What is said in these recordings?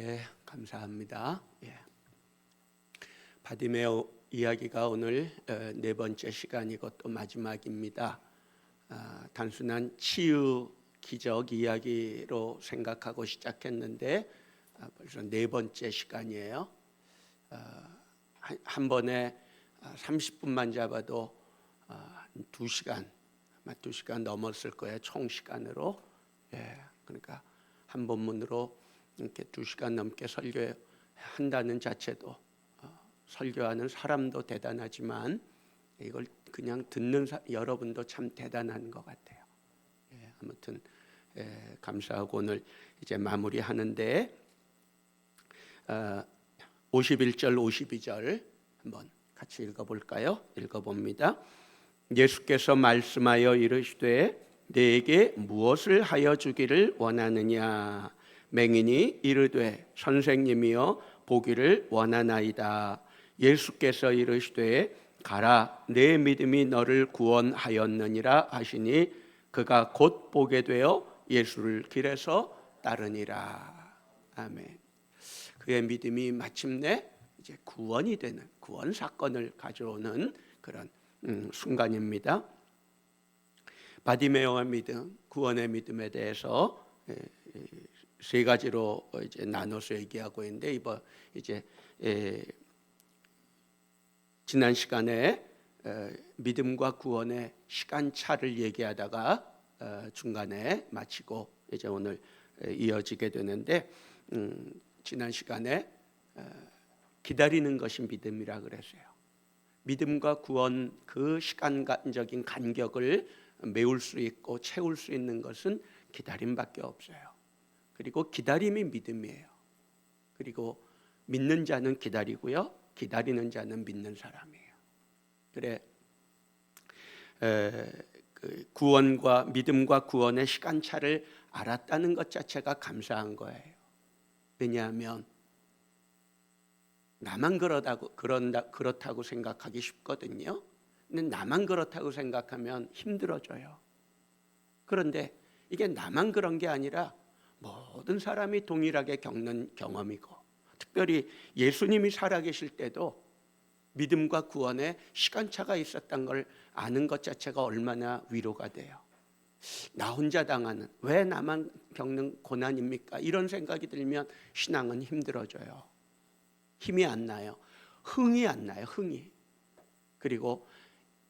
예, 감사합니다. 바디메오 이야기가 오늘 네 번째 시간이고 또 마지막입니다. 단순한 치유 기적 이야기로 생각하고 시작했는데 벌써 네 번째 시간이에요. 한 번에 30분만 잡아도 2시간, 아마 2시간 넘었을 거예요. 총 시간으로. 그러니까 한 본문으로 이렇게 2시간 넘게 설교한다는 자체도 설교하는 사람도 대단하지만 이걸 그냥 듣는 여러분도 참 대단한 것 같아요. 아무튼 감사하고 오늘 이제 마무리하는데 51절 52절 한번 같이 읽어볼까요? 읽어봅니다. 예수께서 말씀하여 이르시되 내게 무엇을 하여 주기를 원하느냐? 맹인이 이르되 선생님이여 보기를 원하나이다. 예수께서 이르시되 가라 내 믿음이 너를 구원하였느니라 하시니 그가 곧 보게 되어 예수를 길에서 따르니라. 아멘. 그의 믿음이 마침내 이제 구원이 되는 구원 사건을 가져오는 그런 순간입니다. 바디메오의 믿음, 구원의 믿음에 대해서 세 가지로 이제 나눠서 얘기하고 있는데 이번 이제 지난 시간에 믿음과 구원의 시간차를 얘기하다가 중간에 마치고 이제 오늘 이어지게 되는데 지난 시간에 기다리는 것이 믿음이라 그랬어요. 믿음과 구원 그 시간적인 간격을 메울 수 있고 채울 수 있는 것은 기다림밖에 없어요. 그리고 기다림이 믿음이에요. 그리고 믿는 자는 기다리고요, 기다리는 자는 믿는 사람이에요. 그래, 그 구원과 믿음과 구원의 시간차를 알았다는 것 자체가 감사한 거예요. 왜냐하면 나만 그렇다고 생각하기 쉽거든요. 근데 나만 그렇다고 생각하면 힘들어져요. 그런데 이게 나만 그런 게 아니라 모든 사람이 동일하게 겪는 경험이고, 특별히 예수님이 살아계실 때도 믿음과 구원에 시간차가 있었던 걸 아는 것 자체가 얼마나 위로가 돼요. 나 혼자 당하는, 왜 나만 겪는 고난입니까? 이런 생각이 들면 신앙은 힘들어져요. 힘이 안 나요. 흥이 안 나요. 흥이. 그리고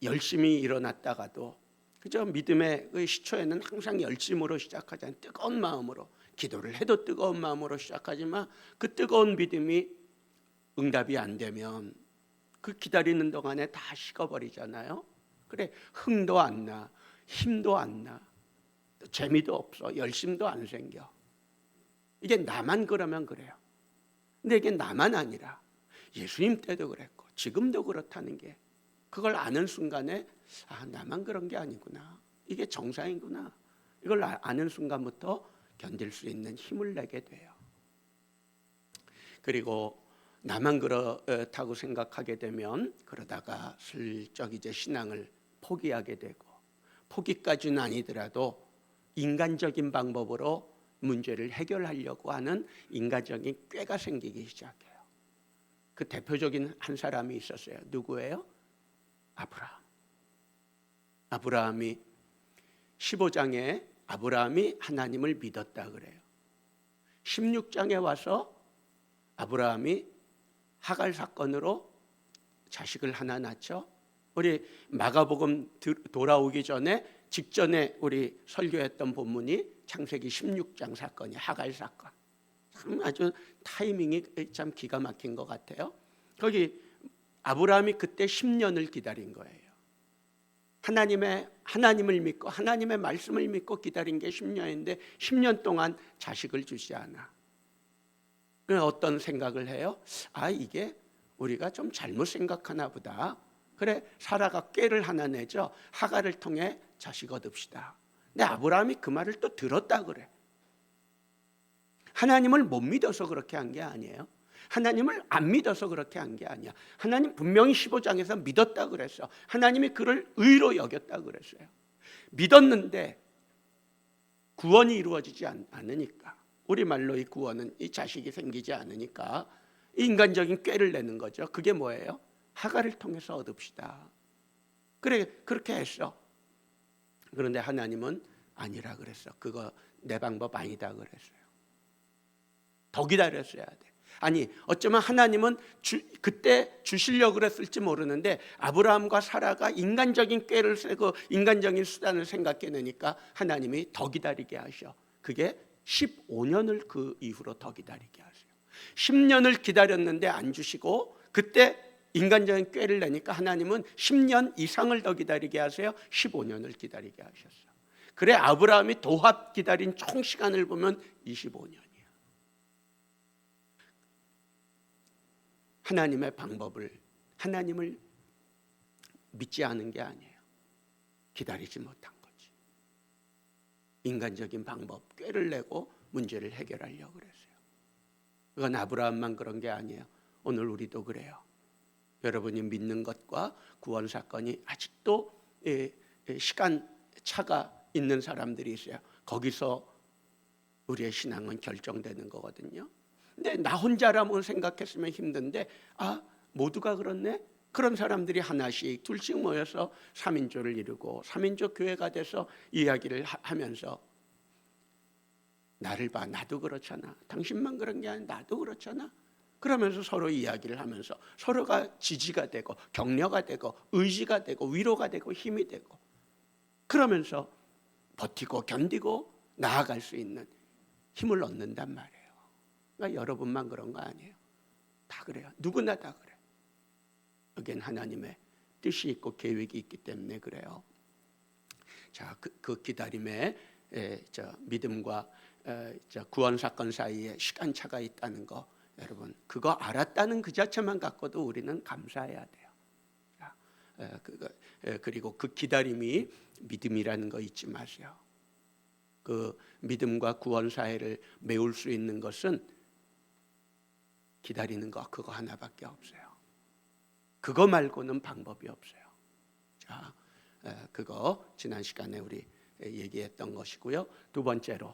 열심히 일어났다가도 그저 믿음의 그 시초에는 항상 열심으로 시작하잖아요. 뜨거운 마음으로. 기도를 해도 뜨거운 마음으로 시작하지만 그 뜨거운 믿음이 응답이 안 되면 그 기다리는 동안에 다 식어버리잖아요. 그래, 흥도 안 나, 힘도 안 나, 재미도 없어, 열심도 안 생겨. 이게 나만 그러면 그래요. 근데 이게 나만 아니라 예수님 때도 그랬고 지금도 그렇다는 게, 그걸 아는 순간에 나만 그런 게 아니구나, 이게 정상이구나, 이걸 아는 순간부터 견딜 수 있는 힘을 내게 돼요. 그리고 나만 그렇다고 생각하게 되면 그러다가 슬쩍 이제 신앙을 포기하게 되고, 포기까지는 아니더라도 인간적인 방법으로 문제를 해결하려고 하는 인간적인 꾀가 생기기 시작해요. 그 대표적인 한 사람이 있었어요. 누구예요? 아브라함. 아브라함이 15장에 아브라함이 하나님을 믿었다 그래요. 16장에 와서 아브라함이 하갈 사건으로 자식을 하나 낳죠. 우리 마가복음 돌아오기 전에 직전에 우리 설교했던 본문이 창세기 16장 사건이 하갈 사건. 참 아주 타이밍이 참 기가 막힌 것 같아요. 거기 아브라함이 그때 10년을 기다린 거예요. 하나님을 믿고 하나님의 말씀을 믿고 기다린 게 10년인데 10년 동안 자식을 주지 않아. 어떤 생각을 해요? 이게 우리가 좀 잘못 생각하나 보다. 그래, 사라가 꾀를 하나 내죠. 하갈을 통해 자식 얻읍시다. 근데 아브라함이 그 말을 또 들었다 그래. 하나님을 못 믿어서 그렇게 한 게 아니에요. 하나님을 안 믿어서 그렇게 한 게 아니야. 하나님 분명히 15장에서 믿었다 그랬어. 하나님이 그를 의로 여겼다 그랬어요. 믿었는데 구원이 이루어지지 않으니까 우리말로 이 구원은 이 자식이 생기지 않으니까 인간적인 꾀를 내는 거죠. 그게 뭐예요? 하갈을 통해서 얻읍시다. 그래, 그렇게 했어. 그런데 하나님은 아니라 그랬어. 그거 내 방법 아니다 그랬어요. 더 기다렸어야 돼. 아니, 어쩌면 하나님은 그때 주시려고 그랬을지 모르는데 아브라함과 사라가 인간적인 꾀를 쓰고 인간적인 수단을 생각해내니까 하나님이 더 기다리게 하셔. 그게 15년을 그 이후로 더 기다리게 하세요. 10년을 기다렸는데 안 주시고 그때 인간적인 꾀를 내니까 하나님은 10년 이상을 더 기다리게 하세요. 15년을 기다리게 하셨어요. 그래 아브라함이 도합 기다린 총 시간을 보면 25년이야. 하나님의 방법을, 하나님을 믿지 않은 게 아니에요. 기다리지 못한 거지. 인간적인 방법, 꾀를 내고 문제를 해결하려고 그랬어요. 그건 아브라함만 그런 게 아니에요. 오늘 우리도 그래요. 여러분이 믿는 것과 구원 사건이 아직도 시간 차가 있는 사람들이 있어요. 거기서 우리의 신앙은 결정되는 거거든요. 근데 나 혼자라면 생각했으면 힘든데 모두가 그렇네? 그런 사람들이 하나씩 둘씩 모여서 3인조를 이루고 3인조 교회가 돼서 이야기를 하면서 나를 봐, 나도 그렇잖아. 당신만 그런 게 아니라 나도 그렇잖아. 그러면서 서로 이야기를 하면서 서로가 지지가 되고 격려가 되고 의지가 되고 위로가 되고 힘이 되고 그러면서 버티고 견디고 나아갈 수 있는 힘을 얻는단 말이에요. 그러니까 여러분만 그런 거 아니에요. 다 그래요. 누구나 다 그래. 여기엔 하나님의 뜻이 있고 계획이 있기 때문에 그래요. 자, 그 기다림에 믿음과 구원 사건 사이에 시간차가 있다는 거 여러분 그거 알았다는 그 자체만 갖고도 우리는 감사해야 돼요. 그리고 그 기다림이 믿음이라는 거 잊지 마세요. 그 믿음과 구원 사이를 메울 수 있는 것은 기다리는 거 그거 하나밖에 없어요. 그거 말고는 방법이 없어요. 자, 그거 지난 시간에 우리 얘기했던 것이고요. 두 번째는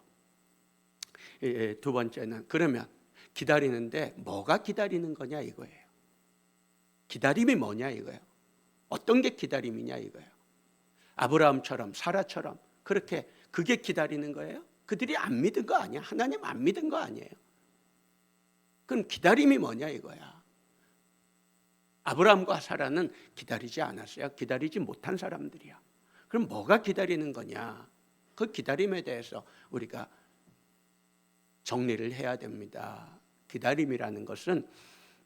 그러면 기다리는데 뭐가 기다리는 거냐 이거예요. 기다림이 뭐냐 이거예요. 어떤 게 기다림이냐 이거예요. 아브라함처럼 사라처럼 그렇게 그게 기다리는 거예요? 그들이 안 믿은 거 아니야? 하나님 안 믿은 거 아니에요? 그럼 기다림이 뭐냐 이거야. 아브라함과 사라는 기다리지 않았어요. 기다리지 못한 사람들이야. 그럼 뭐가 기다리는 거냐? 그 기다림에 대해서 우리가 정리를 해야 됩니다. 기다림이라는 것은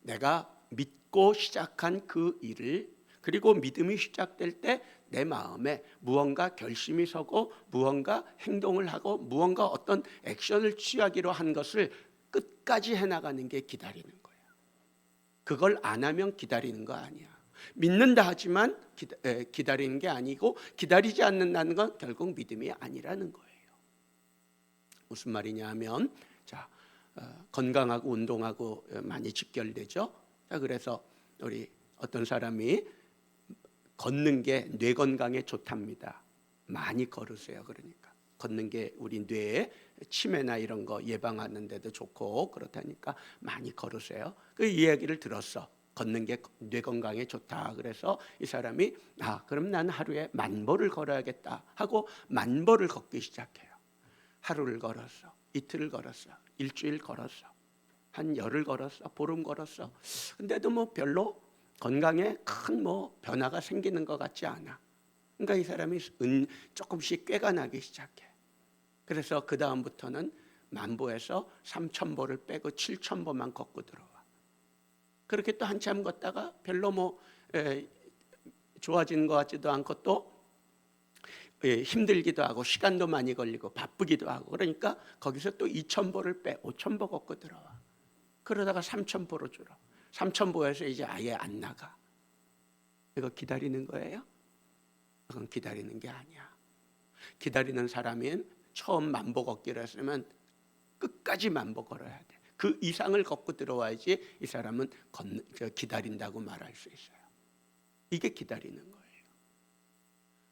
내가 믿고 시작한 그 일을 그리고 믿음이 시작될 때 내 마음에 무언가 결심이 서고 무언가 행동을 하고 무언가 어떤 액션을 취하기로 한 것을 끝까지 해나가는 게 기다리는 거예요. 그걸 안 하면 기다리는 거 아니야. 믿는다 하지만 기다리는 게 아니고 기다리지 않는다는 건 결국 믿음이 아니라는 거예요. 무슨 말이냐 하면 건강하고 운동하고 많이 직결되죠. 그래서 우리 어떤 사람이 걷는 게 뇌 건강에 좋답니다. 많이 걸으세요. 그러니까 걷는 게 우리 뇌에 치매나 이런 거 예방하는 데도 좋고 그렇다니까 많이 걸으세요. 그 이야기를 들었어. 걷는 게 뇌 건강에 좋다. 그래서 이 사람이 그럼 난 하루에 10,000보를 걸어야겠다 하고 10,000보를 걷기 시작해요. 하루를 걸었어. 이틀을 걸었어. 일주일 걸었어. 한 열흘 걸었어. 보름 걸었어. 근데도 뭐 별로 건강에 큰 변화가 생기는 것 같지 않아. 그러니까 이 사람이 조금씩 꾀가 나기 시작해. 그래서 그 다음부터는 10,000보에서 3,000보를 빼고 7,000보만 걷고 들어와. 그렇게 또 한참 걷다가 별로 좋아지는 것 같지도 않고 또 힘들기도 하고 시간도 많이 걸리고 바쁘기도 하고 그러니까 거기서 또 2,000보를 빼 5,000보 걷고 들어와. 그러다가 3,000보로 줄어. 3,000보에서 이제 아예 안 나가. 이거 기다리는 거예요? 그건 기다리는 게 아니야. 기다리는 사람은 처음 10,000보 걷기로 했으면 끝까지 10,000보 걸어야 돼. 그 이상을 걷고 들어와야지 이 사람은 기다린다고 말할 수 있어요. 이게 기다리는 거예요.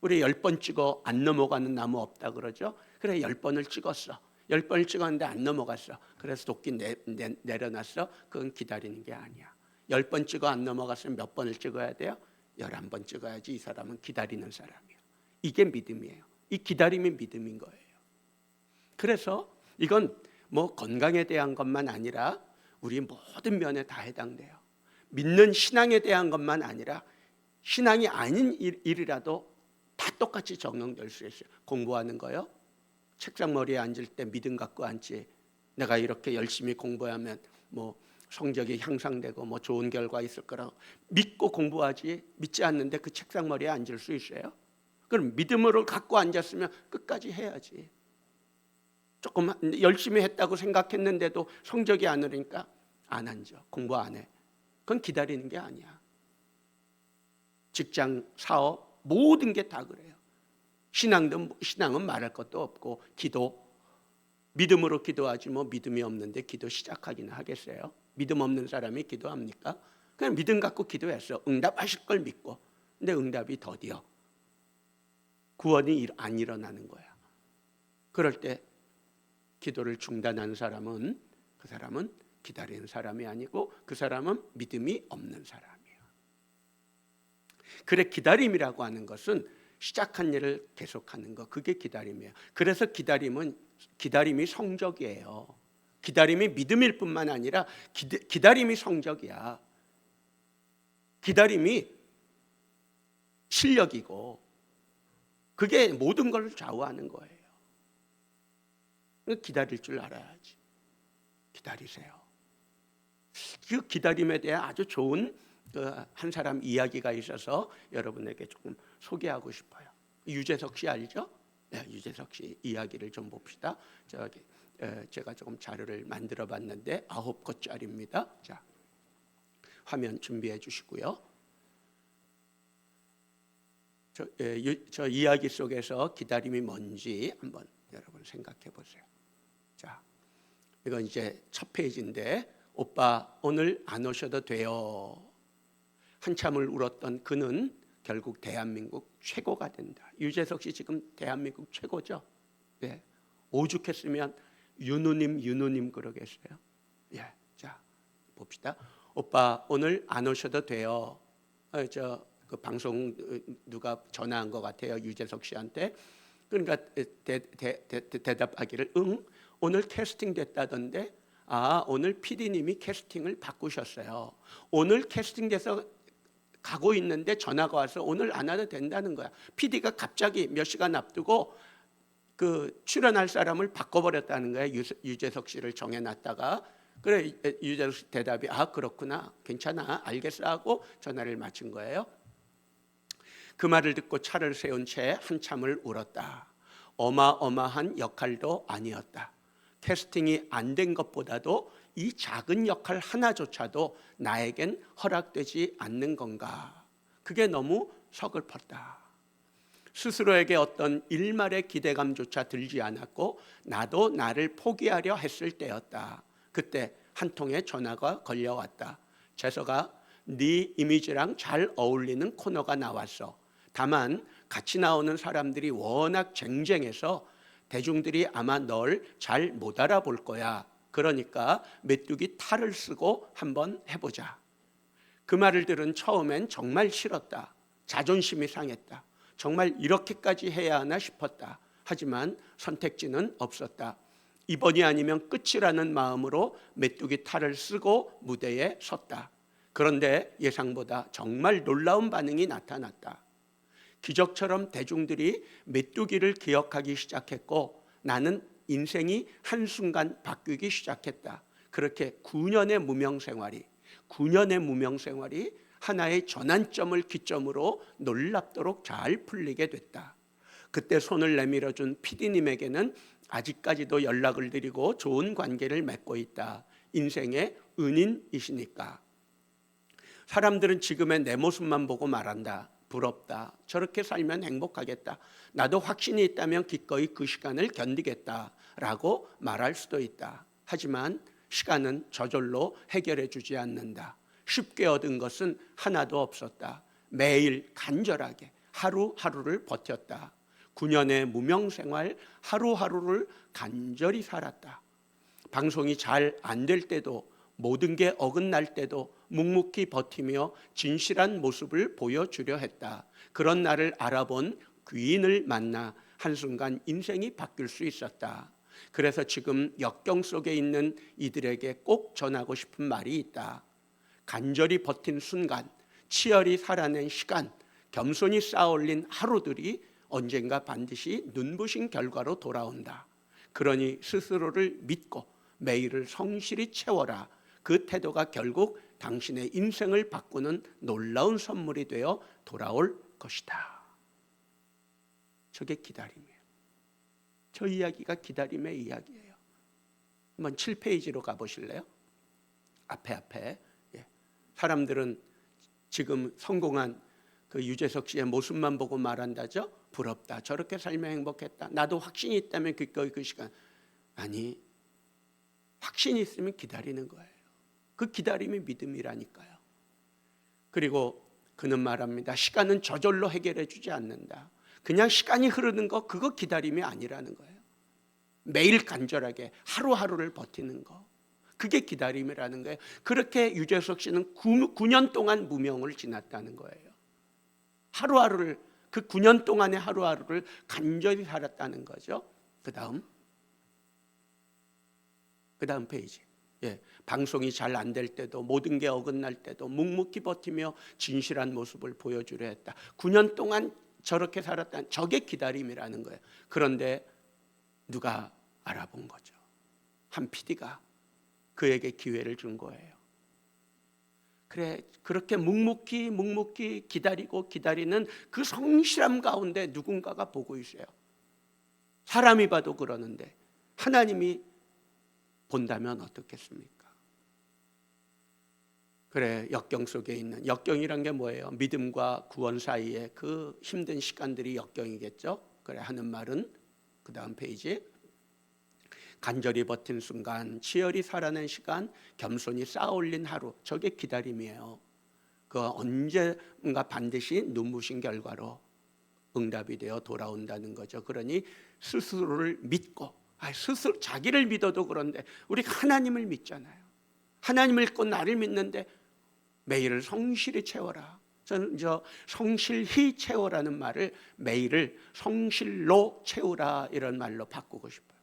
우리 10번 찍어 안 넘어가는 나무 없다 그러죠. 그래 10번을 찍었어. 10번을 찍었는데 안 넘어갔어. 그래서 도끼 내려놨어. 그건 기다리는 게 아니야. 10번 찍어 안 넘어갔으면 몇 번을 찍어야 돼요? 11번 찍어야지. 이 사람은 기다리는 사람이야. 이게 믿음이에요. 이 기다림이 믿음인 거예요. 그래서 이건 뭐 건강에 대한 것만 아니라 우리 모든 면에 다 해당돼요. 믿는 신앙에 대한 것만 아니라 신앙이 아닌 일이라도 다 똑같이 적용될 수 있어요. 공부하는 거요. 책상 머리에 앉을 때 믿음 갖고 앉지. 내가 이렇게 열심히 공부하면 뭐 성적이 향상되고 뭐 좋은 결과 있을 거라고 믿고 공부하지, 믿지 않는데 그 책상 머리에 앉을 수 있어요? 그럼 믿음으로 갖고 앉았으면 끝까지 해야지. 조금 열심히 했다고 생각했는데도 성적이 안 오르니까 안 앉아. 공부 안 해. 그건 기다리는 게 아니야. 직장, 사업 모든 게 다 그래요. 신앙은 말할 것도 없고, 기도 믿음으로 기도하지 뭐 믿음이 없는데 기도 시작하기는 하겠어요? 믿음 없는 사람이 기도합니까? 그냥 믿음 갖고 기도했어. 응답하실 걸 믿고. 근데 응답이 더디어. 구원이 안 일어나는 거야. 그럴 때 기도를 중단한 사람은, 그 사람은 기다리는 사람이 아니고 그 사람은 믿음이 없는 사람이에요. 그래, 기다림이라고 하는 것은 시작한 일을 계속하는 거, 그게 기다림이에요. 그래서 기다림이 성적이에요. 기다림이 믿음일 뿐만 아니라 기다림이 성적이야. 기다림이 실력이고 그게 모든 걸 좌우하는 거예요. 기다릴 줄 알아야지. 기다리세요. 그 기다림에 대해 아주 좋은 한 사람 이야기가 있어서 여러분에게 조금 소개하고 싶어요. 유재석 씨 알죠? 네, 유재석 씨 이야기를 좀 봅시다. 제가 조금 자료를 만들어 봤는데 9권짜리입니다. 자, 화면 준비해 주시고요. 저 이야기 속에서 기다림이 뭔지 한번 여러분 생각해 보세요. 자, 이건 이제 첫 페이지인데, 오빠 오늘 안 오셔도 돼요. 한참을 울었던 그는 결국 대한민국 최고가 된다. 유재석 씨 지금 대한민국 최고죠? 네. 오죽했으면 윤우님 그러겠어요? 예. 자, 봅시다. 오빠 오늘 안 오셔도 돼요. 그 방송 누가 전화한 것 같아요, 유재석 씨한테. 그러니까 대답하기를 응, 오늘 캐스팅 됐다던데. 아, 오늘 PD님이 캐스팅을 바꾸셨어요. 오늘 캐스팅돼서 가고 있는데 전화가 와서 오늘 안 와도 된다는 거야. PD가 갑자기 몇 시간 앞두고 그 출연할 사람을 바꿔버렸다는 거야. 유재석 씨를 정해놨다가. 그래, 유재석 씨 대답이 아, 그렇구나, 괜찮아, 알겠어 하고 전화를 마친 거예요. 그 말을 듣고 차를 세운 채 한참을 울었다. 어마어마한 역할도 아니었다. 캐스팅이 안 된 것보다도 이 작은 역할 하나조차도 나에겐 허락되지 않는 건가. 그게 너무 서글펐다. 스스로에게 어떤 일말의 기대감조차 들지 않았고 나도 나를 포기하려 했을 때였다. 그때 한 통의 전화가 걸려왔다. 재석아, 네 이미지랑 잘 어울리는 코너가 나왔어. 다만 같이 나오는 사람들이 워낙 쟁쟁해서 대중들이 아마 널 잘 못 알아볼 거야. 그러니까 메뚜기 탈을 쓰고 한번 해보자. 그 말을 들은 처음엔 정말 싫었다. 자존심이 상했다. 정말 이렇게까지 해야 하나 싶었다. 하지만 선택지는 없었다. 이번이 아니면 끝이라는 마음으로 메뚜기 탈을 쓰고 무대에 섰다. 그런데 예상보다 정말 놀라운 반응이 나타났다. 기적처럼 대중들이 메뚜기를 기억하기 시작했고 나는 인생이 한순간 바뀌기 시작했다. 그렇게 9년의 무명 생활이 하나의 전환점을 기점으로 놀랍도록 잘 풀리게 됐다. 그때 손을 내밀어준 PD님에게는 아직까지도 연락을 드리고 좋은 관계를 맺고 있다. 인생의 은인이시니까. 사람들은 지금의 내 모습만 보고 말한다. 부럽다. 저렇게 살면 행복하겠다. 나도 확신이 있다면 기꺼이 그 시간을 견디겠다 라고 말할 수도 있다. 하지만 시간은 저절로 해결해 주지 않는다. 쉽게 얻은 것은 하나도 없었다. 매일 간절하게 하루하루를 버텼다. 9년의 무명생활 하루하루를 간절히 살았다. 방송이 잘 안 될 때도 모든 게 어긋날 때도 묵묵히 버티며 진실한 모습을 보여주려 했다. 그런 나를 알아본 귀인을 만나 한순간 인생이 바뀔 수 있었다. 그래서 지금 역경 속에 있는 이들에게 꼭 전하고 싶은 말이 있다. 간절히 버틴 순간, 치열히 살아낸 시간, 겸손히 쌓아올린 하루들이 언젠가 반드시 눈부신 결과로 돌아온다. 그러니 스스로를 믿고 매일을 성실히 채워라. 그 태도가 결국 당신의 인생을 바꾸는 놀라운 선물이 되어 돌아올 것이다. 저게 기다림이에요. 저 이야기가 기다림의 이야기예요. 한번 7페이지로 가보실래요? 앞에. 사람들은 지금 성공한 그 유재석 씨의 모습만 보고 말한다죠. 부럽다. 저렇게 살면 행복했다. 나도 확신이 있다면 그 시간. 아니, 확신이 있으면 기다리는 거예요. 그 기다림이 믿음이라니까요. 그리고 그는 말합니다. 시간은 저절로 해결해 주지 않는다. 그냥 시간이 흐르는 거, 그거 기다림이 아니라는 거예요. 매일 간절하게 하루하루를 버티는 거, 그게 기다림이라는 거예요. 그렇게 유재석 씨는 9년 동안 무명을 지났다는 거예요. 하루하루를, 그 9년 동안의 하루하루를 간절히 살았다는 거죠. 그 다음 페이지. 방송이 잘 안 될 때도 모든 게 어긋날 때도 묵묵히 버티며 진실한 모습을 보여주려 했다. 9년 동안 저렇게 살았다는, 저게 기다림이라는 거예요. 그런데 누가 알아본 거죠. 한 PD가 그에게 기회를 준 거예요. 그래, 그렇게 묵묵히 기다리는 그 성실함 가운데 누군가가 보고 있어요. 사람이 봐도 그러는데 하나님이 본다면 어떻겠습니까? 그래, 역경 속에 있는, 역경이란 게 뭐예요? 믿음과 구원 사이에 그 힘든 시간들이 역경이겠죠. 그래, 하는 말은 그 다음 페이지. 간절히 버틴 순간, 치열히 살아낸 시간, 겸손히 쌓아올린 하루, 저게 기다림이에요. 그 언젠가 반드시 눈부신 결과로 응답이 되어 돌아온다는 거죠. 그러니 스스로를 믿고, 스스로 자기를 믿어도 그런데 우리가 하나님을 믿잖아요. 하나님을 믿고 나를 믿는데 매일을 성실히 채워라. 저는 성실히 채워라는 말을 매일을 성실로 채우라 이런 말로 바꾸고 싶어요.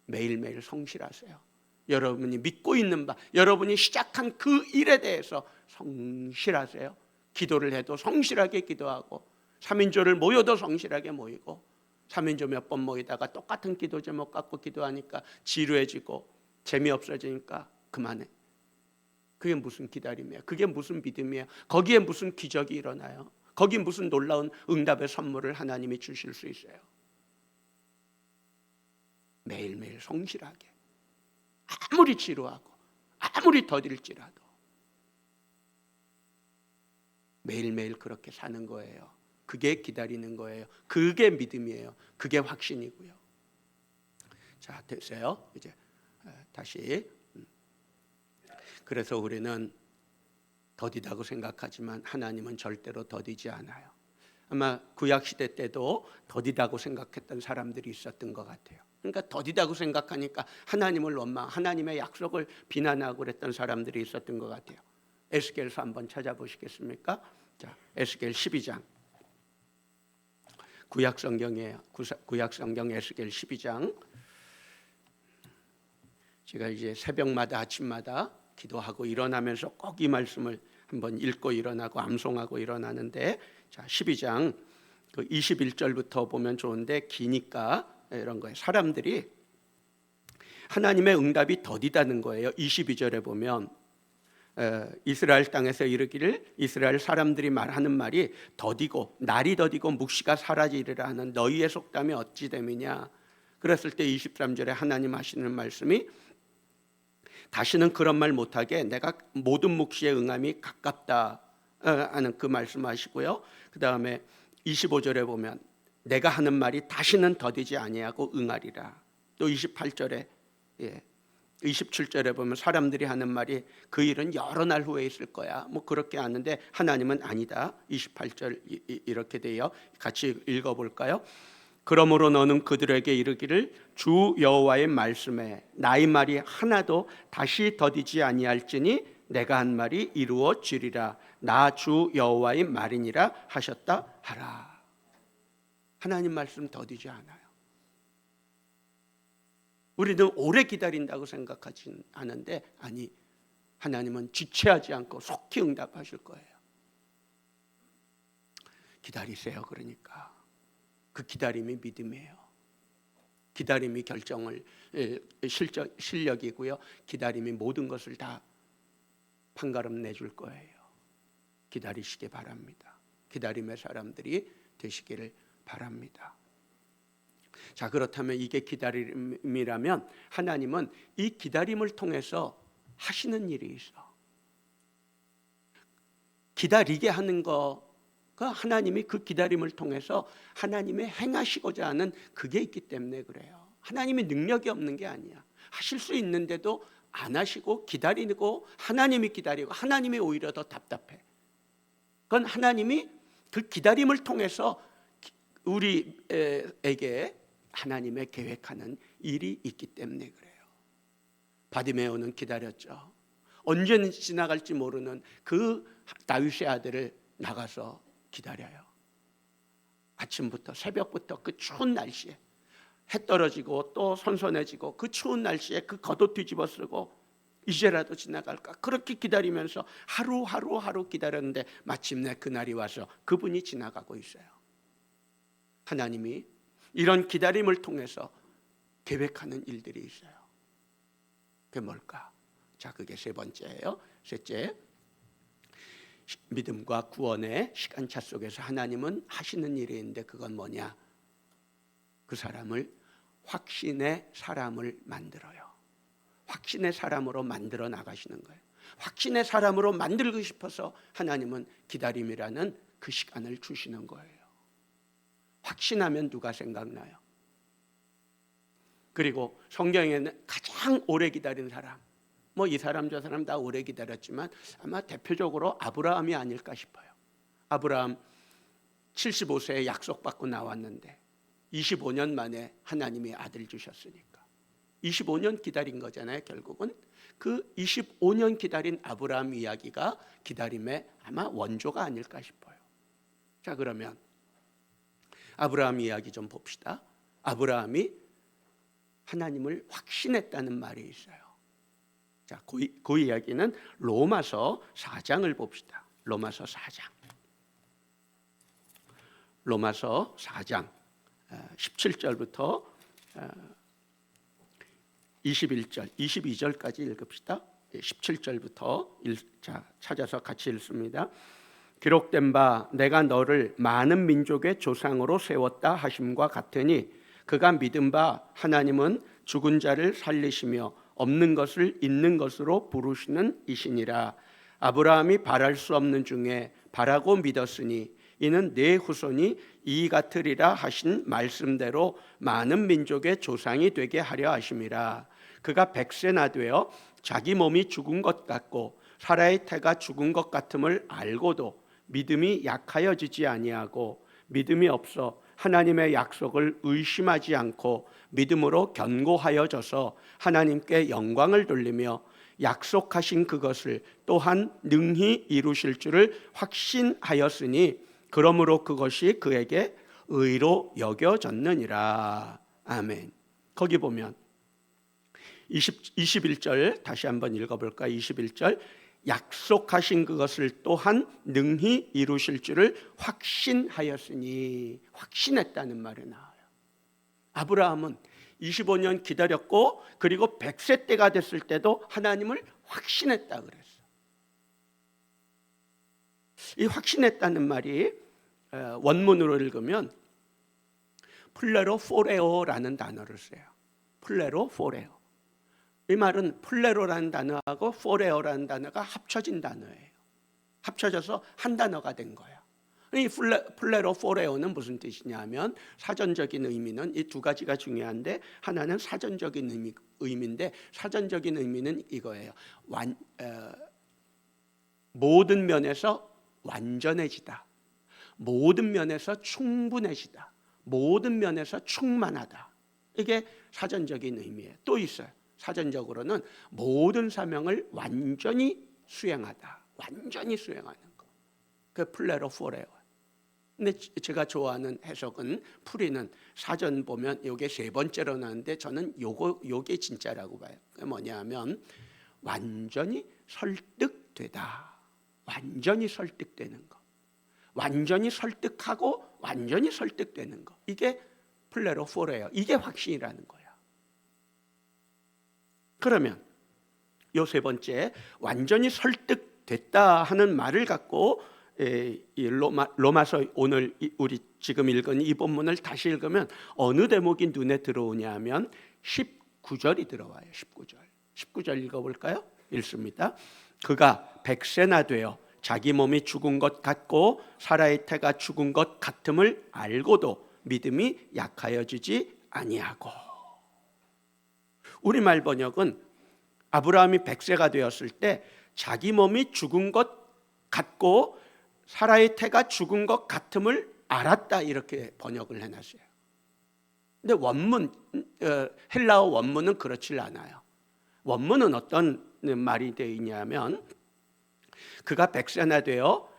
매일매일 성실하세요. 여러분이 믿고 있는 바, 여러분이 시작한 그 일에 대해서 성실하세요. 기도를 해도 성실하게 기도하고, 3인조를 모여도 성실하게 모이고, 3인조 몇 번 모이다가 똑같은 기도 제목 갖고 기도하니까 지루해지고 재미없어지니까 그만해. 그게 무슨 기다림이에요? 그게 무슨 믿음이에요? 거기에 무슨 기적이 일어나요? 거기 무슨 놀라운 응답의 선물을 하나님이 주실 수 있어요? 매일매일 성실하게, 아무리 지루하고 아무리 더딜지라도 매일매일 그렇게 사는 거예요. 그게 기다리는 거예요. 그게 믿음이에요. 그게 확신이고요. 자, 됐어요. 이제 다시. 그래서 우리는 더디다고 생각하지만 하나님은 절대로 더디지 않아요. 아마 구약시대 때도 더디다고 생각했던 사람들이 있었던 것 같아요. 그러니까 더디다고 생각하니까 하나님을 하나님의 약속을 비난하고 그랬던 사람들이 있었던 것 같아요. 에스겔서 한번 찾아보시겠습니까? 자, 에스겔 12장. 구약성경이에요. 구약성경 에스겔 12장. 제가 이제 새벽마다 아침마다 기도하고 일어나면서 꼭 이 말씀을 한번 읽고 일어나고 암송하고 일어나는데, 자, 12장 그 21절부터 보면 좋은데 기니까 이런 거예요. 사람들이 하나님의 응답이 더디다는 거예요. 22절에 보면 이스라엘 땅에서 이르기를, 이스라엘 사람들이 말하는 말이 더디고 날이 더디고 묵시가 사라지리라 하는 너희의 속담이 어찌 됨이냐. 그랬을 때 23절에 하나님 하시는 말씀이, 다시는 그런 말 못하게 내가 모든 묵시의 응함이 가깝다 하는 그 말씀하시고요. 그 다음에 25절에 보면 내가 하는 말이 다시는 더디지 아니하고 응하리라. 또 28절에 27절에 보면 사람들이 하는 말이 그 일은 여러 날 후에 있을 거야. 뭐 그렇게 하는데 하나님은 아니다. 28절 이렇게 돼요. 같이 읽어볼까요? 그러므로 너는 그들에게 이르기를 주 여호와의 말씀에 나의 말이 하나도 다시 더디지 아니할지니 내가 한 말이 이루어지리라. 나 주 여호와의 말이니라 하셨다 하라. 하나님 말씀 더디지 않아요. 우리는 오래 기다린다고 생각하진 않은데, 아니, 하나님은 지체하지 않고 속히 응답하실 거예요. 기다리세요. 그러니까 그 기다림이 믿음이에요. 기다림이 결정을 실력이고요. 기다림이 모든 것을 다 판가름 내줄 거예요. 기다리시기 바랍니다. 기다림의 사람들이 되시기를 바랍니다. 자, 그렇다면 이게 기다림이라면 하나님은 이 기다림을 통해서 하시는 일이 있어. 기다리게 하는 거가 하나님이 그 기다림을 통해서 하나님의 행하시고자 하는 그게 있기 때문에 그래요. 하나님이 능력이 없는 게 아니야. 하실 수 있는데도 안 하시고 기다리고, 하나님이 기다리고 하나님이 오히려 더 답답해. 그건 하나님이 그 기다림을 통해서 우리에게 하나님의 계획하는 일이 있기 때문에 그래요. 바디메오는 기다렸죠. 언제는 지나갈지 모르는 그 다윗의 아들을 나가서 기다려요. 아침부터 새벽부터 그 추운 날씨에, 해 떨어지고 또 선선해지고 그 추운 날씨에 그 겉옷 뒤집어 쓰고 이제라도 지나갈까 그렇게 기다리면서 하루 기다렸는데 마침내 그날이 와서 그분이 지나가고 있어요. 하나님이 이런 기다림을 통해서 계획하는 일들이 있어요. 그게 뭘까? 자, 그게 세 번째예요. 셋째, 믿음과 구원의 시간차 속에서 하나님은 하시는 일이 있는데 그건 뭐냐? 그 사람을 확신의 사람을 만들어요. 확신의 사람으로 만들어 나가시는 거예요. 확신의 사람으로 만들고 싶어서 하나님은 기다림이라는 그 시간을 주시는 거예요. 확신하면 누가 생각나요? 그리고 성경에는 가장 오래 기다린 사람, 뭐 이 사람 저 사람 다 오래 기다렸지만 아마 대표적으로 아브라함이 아닐까 싶어요. 아브라함 75세에 약속받고 나왔는데 25년 만에 하나님이 아들 주셨으니까 25년 기다린 거잖아요. 결국은 그 25년 기다린 아브라함 이야기가 기다림의 아마 원조가 아닐까 싶어요. 자, 그러면 아브라함 이야기 좀 봅시다. 아브라함이 하나님을 확신했다는 말이 있어요. 자, 그 이야기는 로마서 4장을 봅시다. 로마서 4장. 로마서 4장 17절부터 21절, 22절까지 읽읍시다. 17절부터 찾아서 같이 읽습니다. 기록된 바 내가 너를 많은 민족의 조상으로 세웠다 하심과 같으니 그가 믿은 바 하나님은 죽은 자를 살리시며 없는 것을 있는 것으로 부르시는 이시니라. 아브라함이 바랄 수 없는 중에 바라고 믿었으니 이는 내 후손이 이 같으리라 하신 말씀대로 많은 민족의 조상이 되게 하려 하심이라. 그가 100세나 되어 자기 몸이 죽은 것 같고 사라의 태가 죽은 것 같음을 알고도 믿음이 약하여지지 아니하고 믿음이 없어 하나님의 약속을 의심하지 않고 믿음으로 견고하여져서 하나님께 영광을 돌리며 약속하신 그것을 또한 능히 이루실 줄을 확신하였으니 그러므로 그것이 그에게 의로 여겨졌느니라. 아멘. 거기 보면 21절 다시 한번 읽어볼까? 21절 약속하신 그것을 또한 능히 이루실 줄을 확신하였으니, 확신했다는 말이 나와요. 아브라함은 25년 기다렸고 그리고 100세 때가 됐을 때도 하나님을 확신했다 그랬어. 이 확신했다는 말이 원문으로 읽으면 플레로 포레오라는 단어를 써요. 플레로 포레오. 이 말은 플레로라는 단어하고 포레오라는 단어가 합쳐진 단어예요. 합쳐져서 한 단어가 된 거야. 이 플레로 포레오는 무슨 뜻이냐면 사전적인 의미는 이 두 가지가 중요한데 하나는 사전적인 의미인데 사전적인 의미는 이거예요. 모든 면에서 완전해지다. 모든 면에서 충분해지다. 모든 면에서 충만하다. 이게 사전적인 의미예요. 또 있어요. 사전적으로는 모든 사명을 완전히 수행하다. 완전히 수행하는 거. 그 플레로 포레요. 근데 제가 좋아하는 해석은 풀이는 사전 보면 요게 세 번째로 나오는데 저는 요게 진짜라고 봐요. 그게 뭐냐면 완전히 설득되다. 완전히 설득되는 거. 완전히 설득하고 완전히 설득되는 거. 이게 플레로 포레요. 이게 확신이라는 거야. 그러면 요 세 번째 완전히 설득됐다 하는 말을 갖고 이 로마서 오늘 우리 지금 읽은 이 본문을 다시 읽으면 어느 대목이 눈에 들어오냐면 19절이 들어와요. 19절 읽어볼까요? 읽습니다. 그가 백세나 되어 자기 몸이 죽은 것 같고 사라의 태가 죽은 것 같음을 알고도 믿음이 약하여지지 아니하고. 우리말 번역은 아브라함이 백세가 되었을 때 자기 몸이 죽은 것 같고 사라의 태가 죽은 것 같음을 알았다, 이렇게 번역을 해놨어요. 근데 원문, 헬라어 원문은 그렇지 않아요. 원문은 어떤 말이 되어 있냐면 그가 백세나 되어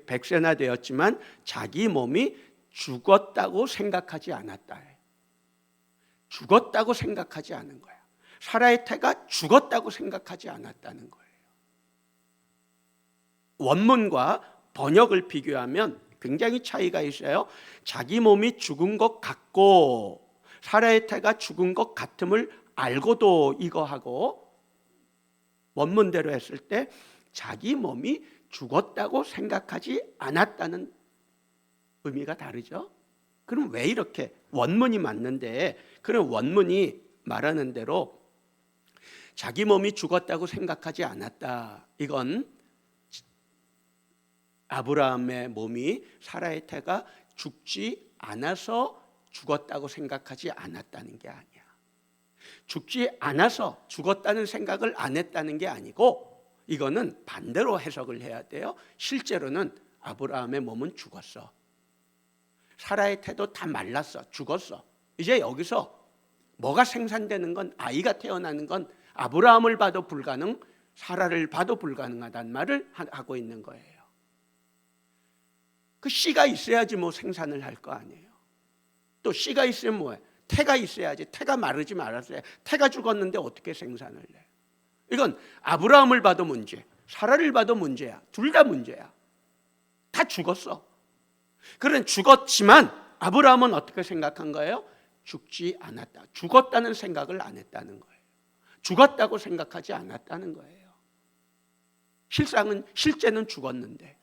백세나 되었지만 자기 몸이 죽었다고 생각하지 않았다. 죽었다고 생각하지 않은 거야. 사라의 태가 죽었다고 생각하지 않았다는 거예요. 원문과 번역을 비교하면 굉장히 차이가 있어요. 자기 몸이 죽은 것 같고 사라의 태가 죽은 것 같음을 알고도 이거하고, 원문대로 했을 때 자기 몸이 죽었다고 생각하지 않았다는 의미가 다르죠. 그럼 왜 이렇게 원문이 맞는데, 그럼 원문이 말하는 대로 자기 몸이 죽었다고 생각하지 않았다. 이건 아브라함의 몸이 사라의 태가 죽지 않아서 죽었다고 생각하지 않았다는 게 아니야. 죽지 않아서 죽었다는 생각을 안 했다는 게 아니고, 이거는 반대로 해석을 해야 돼요. 실제로는 아브라함의 몸은 죽었어. 사라의 태도 다 말랐어. 죽었어. 이제 여기서 뭐가 생산되는 건, 아이가 태어나는 건 아브라함을 봐도 불가능, 사라를 봐도 불가능하다는 말을 하고 있는 거예요. 그 씨가 있어야지 뭐 생산을 할 거 아니에요. 또 씨가 있으면 뭐해? 태가 있어야지. 태가 마르지 말았어요. 태가 죽었는데 어떻게 생산을 해? 이건 아브라함을 봐도 문제, 사라를 봐도 문제야. 둘 다 문제야. 다 죽었어. 그런 죽었지만 아브라함은 어떻게 생각한 거예요? 죽지 않았다. 죽었다는 생각을 안 했다는 거예요. 죽었다고 생각하지 않았다는 거예요. 실제는 죽었는데.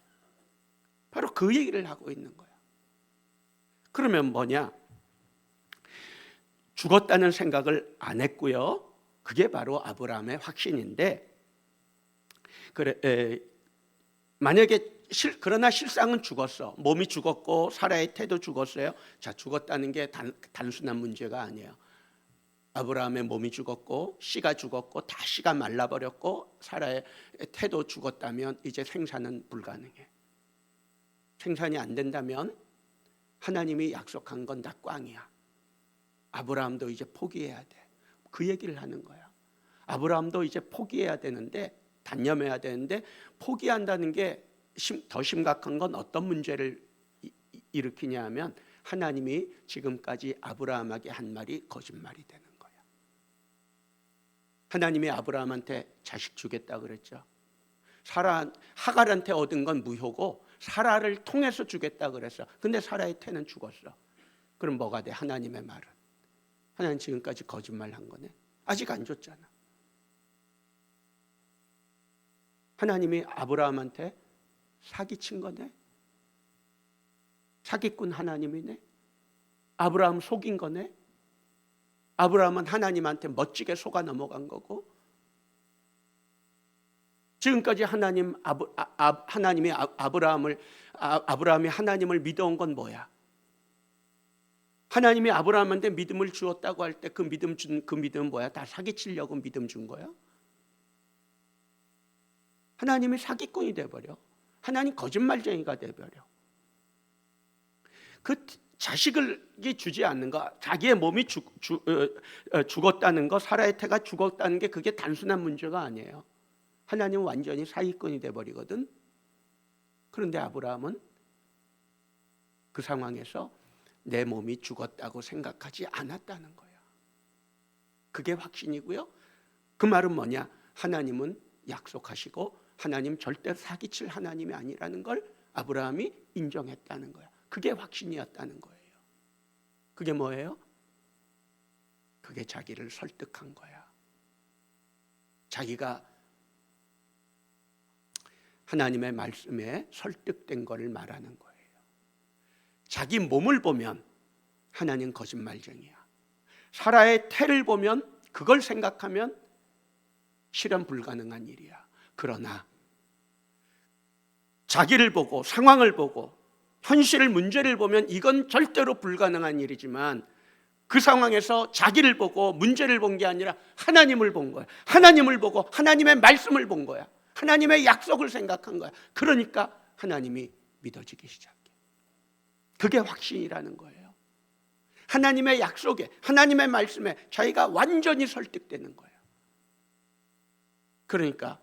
바로 그 얘기를 하고 있는 거야. 그러면 뭐냐? 죽었다는 생각을 안 했고요. 그게 바로 아브라함의 확신인데, 만약에 그러나 실상은 죽었어. 몸이 죽었고 사라의 태도 죽었어요. 자, 죽었다는 게 단순한 문제가 아니에요. 아브라함의 몸이 죽었고 씨가 죽었고 다 씨가 말라버렸고 사라의 태도 죽었다면 이제 생산은 불가능해. 생산이 안 된다면 하나님이 약속한 건 다 꽝이야. 아브라함도 이제 포기해야 돼. 그 얘기를 하는 거야. 아브라함도 이제 포기해야 되는데, 단념해야 되는데, 포기한다는 게 더 심각한 건 어떤 문제를 일으키냐 하면 하나님이 지금까지 아브라함에게 한 말이 거짓말이 되는 거야. 하나님이 아브라함한테 자식 주겠다 그랬죠. 하갈한테 얻은 건 무효고 사라를 통해서 주겠다 그랬어. 근데 사라의 태는 죽었어. 그럼 뭐가 돼? 하나님의 말은. 하나님 지금까지 거짓말한 거네. 아직 안 줬잖아. 하나님이 아브라함한테 사기친 거네. 사기꾼 하나님이네. 아브라함 속인 거네. 아브라함은 하나님한테 멋지게 속아 넘어간 거고, 지금까지 하나님이 아브라함이 하나님을 믿어온 건 뭐야? 하나님이 아브라함한테 믿음을 주었다고 할 때 그 믿음은 뭐야? 다 사기치려고 믿음 준 거야? 하나님이 사기꾼이 돼버려. 하나님 거짓말쟁이가 돼버려. 그 자식을 주지 않는 거, 자기의 몸이 죽었다는 거, 사라의 태가 죽었다는 게 그게 단순한 문제가 아니에요. 하나님은 완전히 사기꾼이 돼버리거든. 그런데 아브라함은 그 상황에서 내 몸이 죽었다고 생각하지 않았다는 거예요. 그게 확신이고요. 그 말은 뭐냐? 하나님은 약속하시고 하나님 절대 사기칠 하나님이 아니라는 걸 아브라함이 인정했다는 거야. 그게 확신이었다는 거예요. 그게 뭐예요? 그게 자기를 설득한 거야. 자기가 하나님의 말씀에 설득된 것을 말하는 거예요. 자기 몸을 보면 하나님 거짓말쟁이야. 사라의 태를 보면, 그걸 생각하면 실현 불가능한 일이야. 그러나 자기를 보고 상황을 보고 현실을, 문제를 보면 이건 절대로 불가능한 일이지만 그 상황에서 자기를 보고 문제를 본 게 아니라 하나님을 본 거야. 하나님을 보고 하나님의 말씀을 본 거야. 하나님의 약속을 생각한 거야. 그러니까 하나님이 믿어지기 시작해. 그게 확신이라는 거예요. 하나님의 약속에, 하나님의 말씀에 자기가 완전히 설득되는 거예요. 그러니까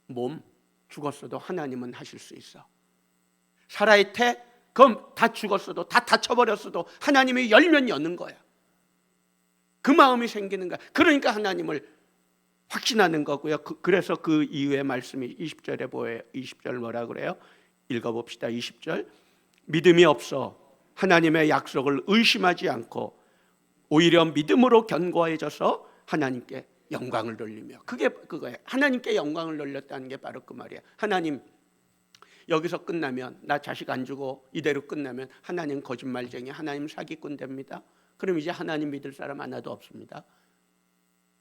몸 죽었어도 하나님은 하실 수 있어. 사라의 태, 그럼 다 죽었어도, 다 다쳐버렸어도 하나님이 열면 여는 거야. 그 마음이 생기는 거야. 그러니까 하나님을 확신하는 거고요. 그래서 그 이후의 말씀이 20절에 보여요. 20절 뭐라 그래요? 읽어봅시다. 20절. 믿음이 없어 하나님의 약속을 의심하지 않고 오히려 믿음으로 견고해져서 하나님께 영광을 돌리며, 그게 그거예요. 하나님께 영광을 돌렸다는 게 바로 그 말이에요. 하나님, 여기서 끝나면, 나 자식 안 주고 이대로 끝나면 하나님 거짓말쟁이, 하나님 사기꾼 됩니다. 그럼 이제 하나님 믿을 사람 하나도 없습니다.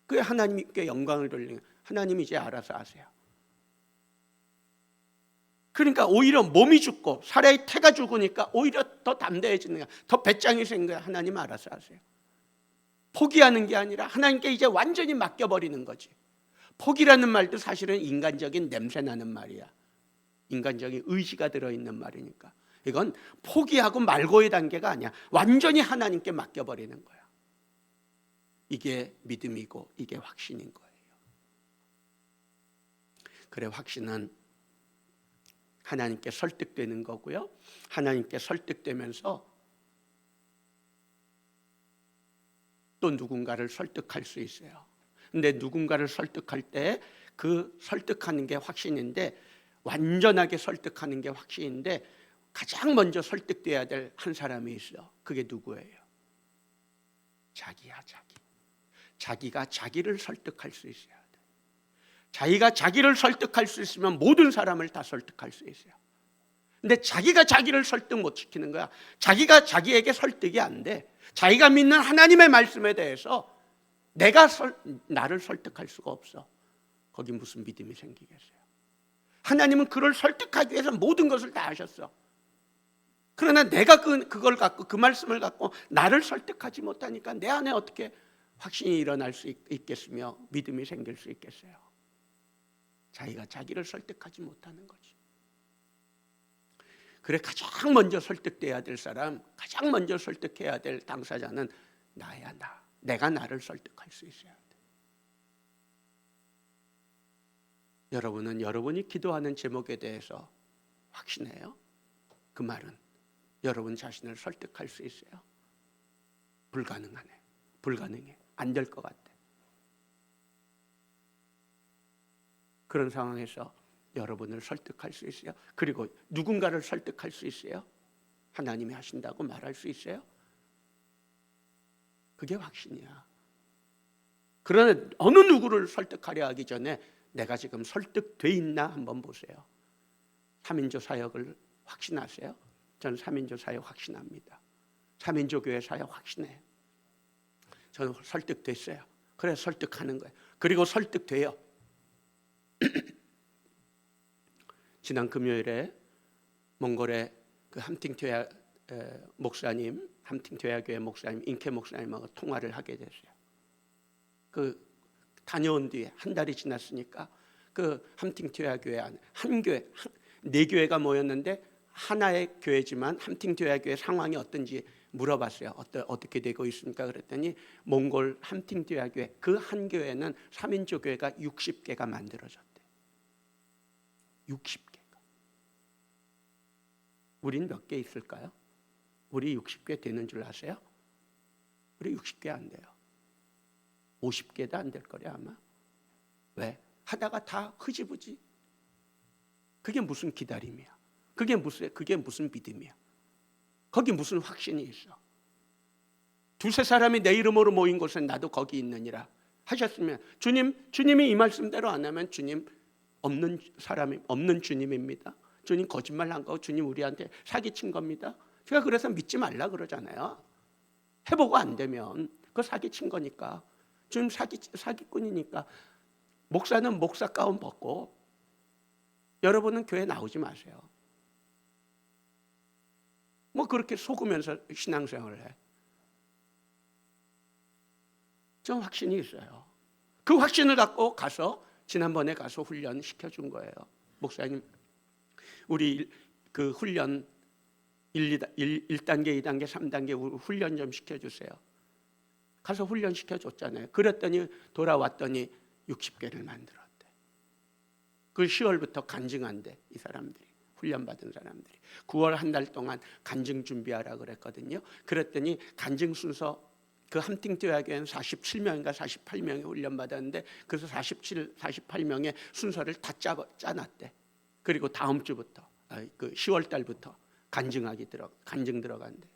그게 하나님께 영광을 돌리는, 하나님 이제 알아서 하세요. 그러니까 오히려 몸이 죽고 사라의 태가 죽으니까 오히려 더 담대해지는 거야. 더 배짱이 생긴 거야. 하나님 알아서 하세요. 포기하는 게 아니라 하나님께 이제 완전히 맡겨버리는 거지. 포기라는 말도 사실은 인간적인 냄새나는 말이야. 인간적인 의지가 들어있는 말이니까. 이건 포기하고 말고의 단계가 아니야. 완전히 하나님께 맡겨버리는 거야. 이게 믿음이고 이게 확신인 거예요. 그래, 확신은 하나님께 설득되는 거고요. 하나님께 설득되면서 또 누군가를 설득할 수 있어요. 근데 누군가를 설득할 때 그 설득하는 게 확신인데, 완전하게 설득하는 게 확신인데, 가장 먼저 설득돼야 될 한 사람이 있어. 그게 누구예요? 자기야, 자기. 자기가 자기를 설득할 수 있어야 돼. 자기가 자기를 설득할 수 있으면 모든 사람을 다 설득할 수 있어요. 근데 자기가 자기를 설득 못 시키는 거야. 자기가 자기에게 설득이 안 돼. 자기가 믿는 하나님의 말씀에 대해서 내가 나를 설득할 수가 없어. 거기 무슨 믿음이 생기겠어요? 하나님은 그를 설득하기 위해서 모든 것을 다 하셨어. 그러나 내가 그걸 갖고, 그 말씀을 갖고 나를 설득하지 못하니까 내 안에 어떻게 확신이 일어날 수 있겠으며 믿음이 생길 수 있겠어요? 자기가 자기를 설득하지 못하는 거지. 그래, 가장 먼저 설득돼야 될 사람, 가장 먼저 설득해야 될 당사자는 나야, 나. 내가 나를 설득할 수 있어야 돼. 여러분은 여러분이 기도하는 제목에 대해서 확신해요? 그 말은 여러분 자신을 설득할 수 있어요? 불가능하네. 불가능해. 안 될 것 같아. 그런 상황에서 여러분을 설득할 수 있어요? 그리고 누군가를 설득할 수 있어요? 하나님이 하신다고 말할 수 있어요? 그게 확신이야. 그러나 어느 누구를 설득하려 하기 전에 내가 지금 설득돼 있나 한번 보세요. 3인조 사역을 확신하세요? 저는 3인조 사역 확신합니다. 3인조 교회 사역 확신해요. 저는 설득됐어요. 그래, 설득하는 거예요. 그리고 설득돼요. 지난 금요일에 몽골의 그 함팅퇴야 목사님, 함팅퇴야교회 목사님, 인케 목사님하고 통화를 하게 됐어요. 그 다녀온 뒤에 한 달이 지났으니까 그 함팅퇴야교회 안에 한 교회, 네 교회가 모였는데 하나의 교회지만 함팅교회 상황이 어떤지 물어봤어요. 어떻게 되고 있습니까? 그랬더니 몽골 함팅교회 그 한 교회는 3인조 교회가 60개가 만들어졌대. 60개가. 우린 몇 개 있을까요? 우리 60개 되는 줄 아세요? 우리 60개 안 돼요. 50개도 안 될 거래 아마. 왜? 하다가 다 흐지부지. 그게 무슨 기다림이야? 그게 무슨 믿음이야? 거기 무슨 확신이 있어? 두세 사람이 내 이름으로 모인 곳에 나도 거기 있느니라 하셨으면 주님이 이 말씀대로 안 하면 주님 없는 주님입니다. 주님 거짓말한 거, 주님 우리한테 사기친 겁니다. 제가 그래서 믿지 말라 그러잖아요. 해보고 안 되면 그거 사기친 거니까. 주님 사기꾼이니까. 목사는 목사 가운 벗고 여러분은 교회 나오지 마세요. 뭐 그렇게 속으면서 신앙생활을 해. 좀 확신이 있어요. 그 확신을 갖고 가서 지난번에 가서 훈련 시켜준 거예요. 목사님, 우리 그 훈련 1단계, 2단계, 3단계 훈련 좀 시켜주세요. 가서 훈련 시켜줬잖아요. 그랬더니 돌아왔더니 60개를 만들었대. 그 10월부터 간증한대. 이 사람들이, 훈련받은 사람들이 9월 한 달 동안 간증 준비하라 그랬거든요. 그랬더니 간증 순서 그 함팅교회는 47명인가 48명이 훈련받았는데 그래서 48명의 순서를 다 짜놨대. 그리고 다음 주부터 그 10월 달부터 간증 들어간대.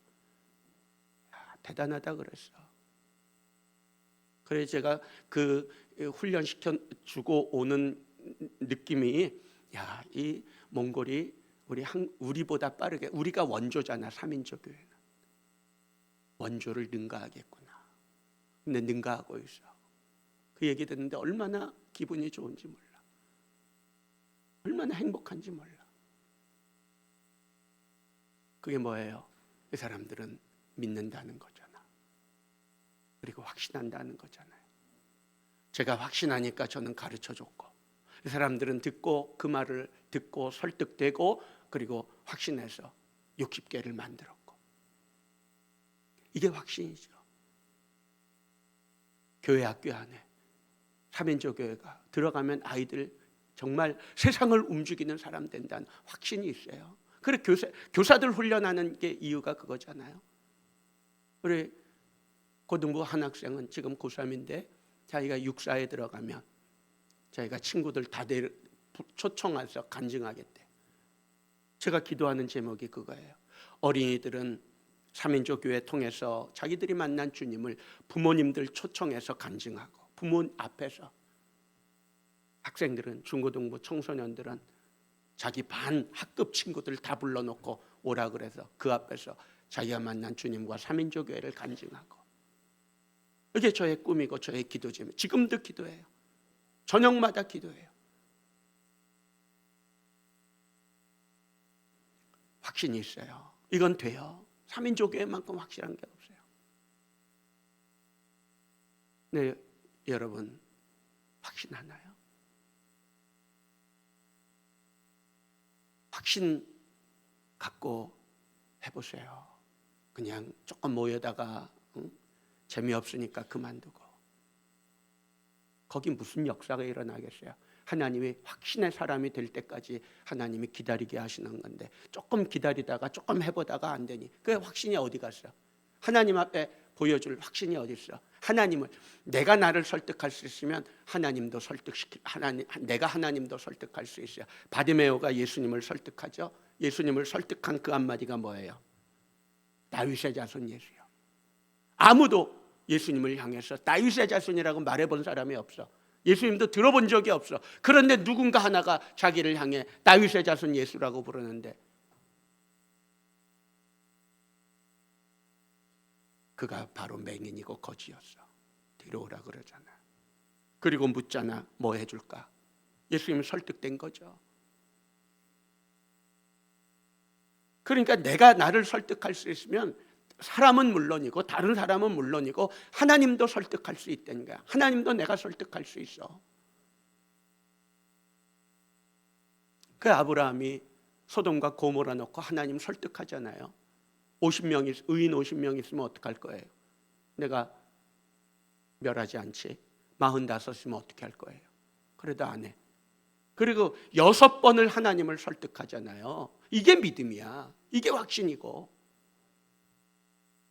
대단하다 그랬어. 그래서 제가 그 훈련 시켜주고 오는 느낌이, 야, 이 몽골이 우리보다 빠르게, 우리가 원조잖아. 3인조 교회는 원조를 능가하겠구나. 근데 능가하고 있어. 그 얘기 듣는데 얼마나 기분이 좋은지 몰라. 얼마나 행복한지 몰라. 그게 뭐예요? 이 사람들은 믿는다는 거잖아. 그리고 확신한다는 거잖아요. 제가 확신하니까 저는 가르쳐줬고, 이 사람들은 그 말을 듣고 설득되고 그리고 확신해서 60개를 만들었고. 이게 확신이죠. 교회 학교 안에 3인조 교회가 들어가면 아이들 정말 세상을 움직이는 사람 된다는 확신이 있어요. 그래 교사들 훈련하는 게 이유가 그거잖아요. 우리 고등부 한 학생은 지금 고3인데 자기가 육사에 들어가면 자기가 친구들 다 초청해서 간증하겠대. 제가 기도하는 제목이 그거예요. 어린이들은 3인조 교회 통해서 자기들이 만난 주님을 부모님들 초청해서 간증하고, 부모 앞에서. 학생들은, 중고등부 청소년들은 자기 반 학급 친구들 다 불러놓고 오라 그래서 그 앞에서 자기가 만난 주님과 3인조 교회를 간증하고. 이게 저의 꿈이고 저의 기도 제목. 지금도 기도해요. 저녁마다 기도해요. 확신이 있어요. 이건 돼요. 3인조 교회만큼 확실한 게 없어요. 네, 여러분 확신하나요? 확신 갖고 해보세요. 그냥 조금 모여다가 재미없으니까 그만두고. 거기 무슨 역사가 일어나겠어요? 하나님이 확신의 사람이 될 때까지 하나님이 기다리게 하시는 건데, 조금 기다리다가 조금 해보다가 안 되니 그 확신이 어디 갔어? 하나님 앞에 보여줄 확신이 어디 있어? 하나님을, 내가 나를 설득할 수 있으면 하나님도 내가 하나님도 설득할 수 있어요. 바디메오가 예수님을 설득하죠. 예수님을 설득한 그 한마디가 뭐예요? 다윗의 자손 예수요. 아무도 예수님을 향해서 다윗의 자손이라고 말해본 사람이 없어. 예수님도 들어본 적이 없어. 그런데 누군가 하나가 자기를 향해 다윗의 자손 예수라고 부르는데, 그가 바로 맹인이고 거지였어. 뒤로 오라 그러잖아. 그리고 묻잖아. 뭐 해줄까? 예수님은 설득된 거죠. 그러니까 내가 나를 설득할 수 있으면 사람은 물론이고 다른 사람은 물론이고 하나님도 설득할 수 있다는 거야. 하나님도 내가 설득할 수 있어. 그 아브라함이 소돔과 고모라 놓고 하나님 설득하잖아요. 50명이 의인 50명 있으면 어떡할 거예요? 내가 멸하지 않지. 45이면 어떻게 할 거예요? 그래도 안 해. 그리고 6번을 하나님을 설득하잖아요. 이게 믿음이야. 이게 확신이고.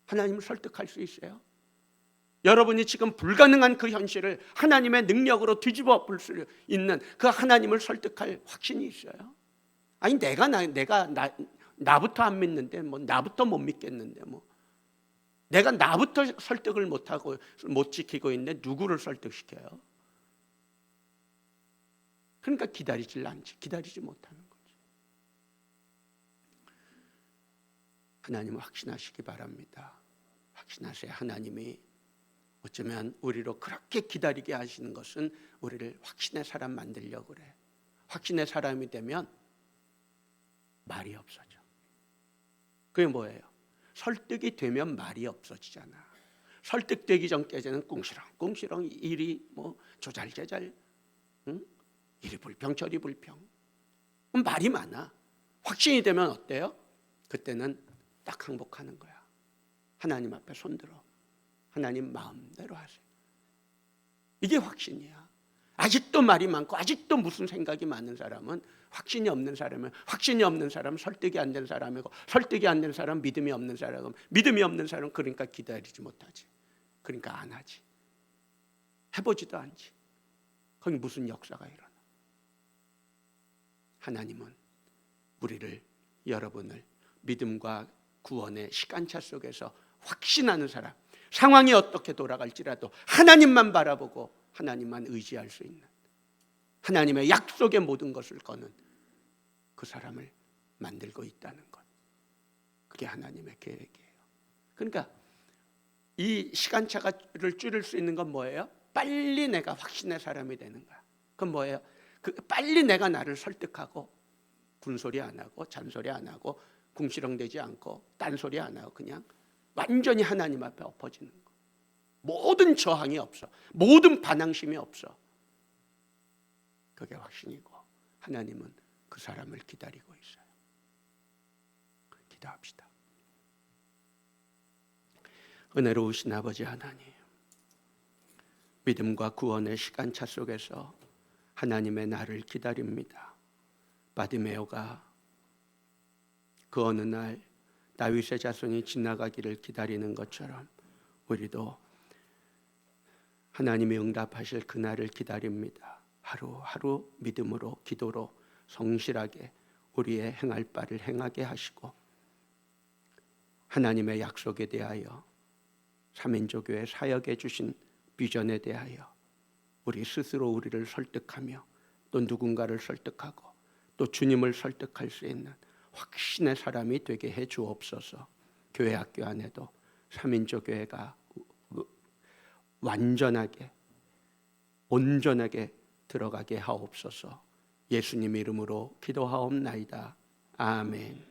하나님을 설득할 수 있어요? 여러분이 지금 불가능한 그 현실을 하나님의 능력으로 뒤집어 엎을 수 있는 그 하나님을 설득할 확신이 있어요? 아니 나부터 안 믿는데 뭐 나부터 못 믿겠는데 뭐 내가 나부터 설득을 못하고 못 지키고 있는데 누구를 설득시켜요? 그러니까 기다리지 못하는 거죠. 하나님을 확신하시기 바랍니다. 확신하세요. 하나님이 어쩌면 우리로 그렇게 기다리게 하시는 것은 우리를 확신의 사람 만들려고 그래. 확신의 사람이 되면 말이 없어져. 그게 뭐예요? 설득이 되면 말이 없어지잖아. 설득되기 전까지는 꿍시렁 일이 뭐 조잘제잘, 응? 이리 불평 저리 불평. 말이 많아. 확신이 되면 어때요? 그때는 딱 항복하는 거야. 하나님 앞에 손들어. 하나님 마음대로 하세요. 이게 확신이야. 아직도 말이 많고 아직도 무슨 생각이 많은 사람은 확신이 없는 사람은 설득이 안 된 사람이고 설득이 안 된 사람은 믿음이 없는 사람이고 믿음이 없는 사람은 그러니까 기다리지 못하지. 그러니까 안 하지. 해보지도 않지. 거기 무슨 역사가 일어나. 하나님은 여러분을 믿음과 구원의 시간차 속에서 확신하는 사람, 상황이 어떻게 돌아갈지라도 하나님만 바라보고 하나님만 의지할 수 있는, 하나님의 약속의 모든 것을 거는 그 사람을 만들고 있다는 것. 그게 하나님의 계획이에요. 그러니까 이 시간차를 줄일 수 있는 건 뭐예요? 빨리 내가 확신의 사람이 되는 거야. 그건 뭐예요? 빨리 내가 나를 설득하고 군소리 안 하고 잔소리 안 하고 궁시렁대지 않고 딴소리 안 하고 그냥 완전히 하나님 앞에 엎어지는 거. 모든 저항이 없어. 모든 반항심이 없어. 그게 확신이고 하나님은 그 사람을 기다리고 있어요. 기도합시다. 은혜로우신 아버지 하나님, 믿음과 구원의 시간차 속에서 하나님의 나를 기다립니다. 바디메오가 그 어느 날 다윗의 자손이 지나가기를 기다리는 것처럼 우리도 하나님이 응답하실 그날을 기다립니다. 하루하루 믿음으로 기도로 성실하게 우리의 행할 바를 행하게 하시고 하나님의 약속에 대하여 삼인조교회 사역에 주신 비전에 대하여 우리 스스로 우리를 설득하며 또 누군가를 설득하고 또 주님을 설득할 수 있는 확신의 사람이 되게 해 주옵소서. 교회 학교 안에도 삼인조교회가 완전하게 온전하게 들어가게 하옵소서. 예수님 이름으로 기도하옵나이다. 아멘.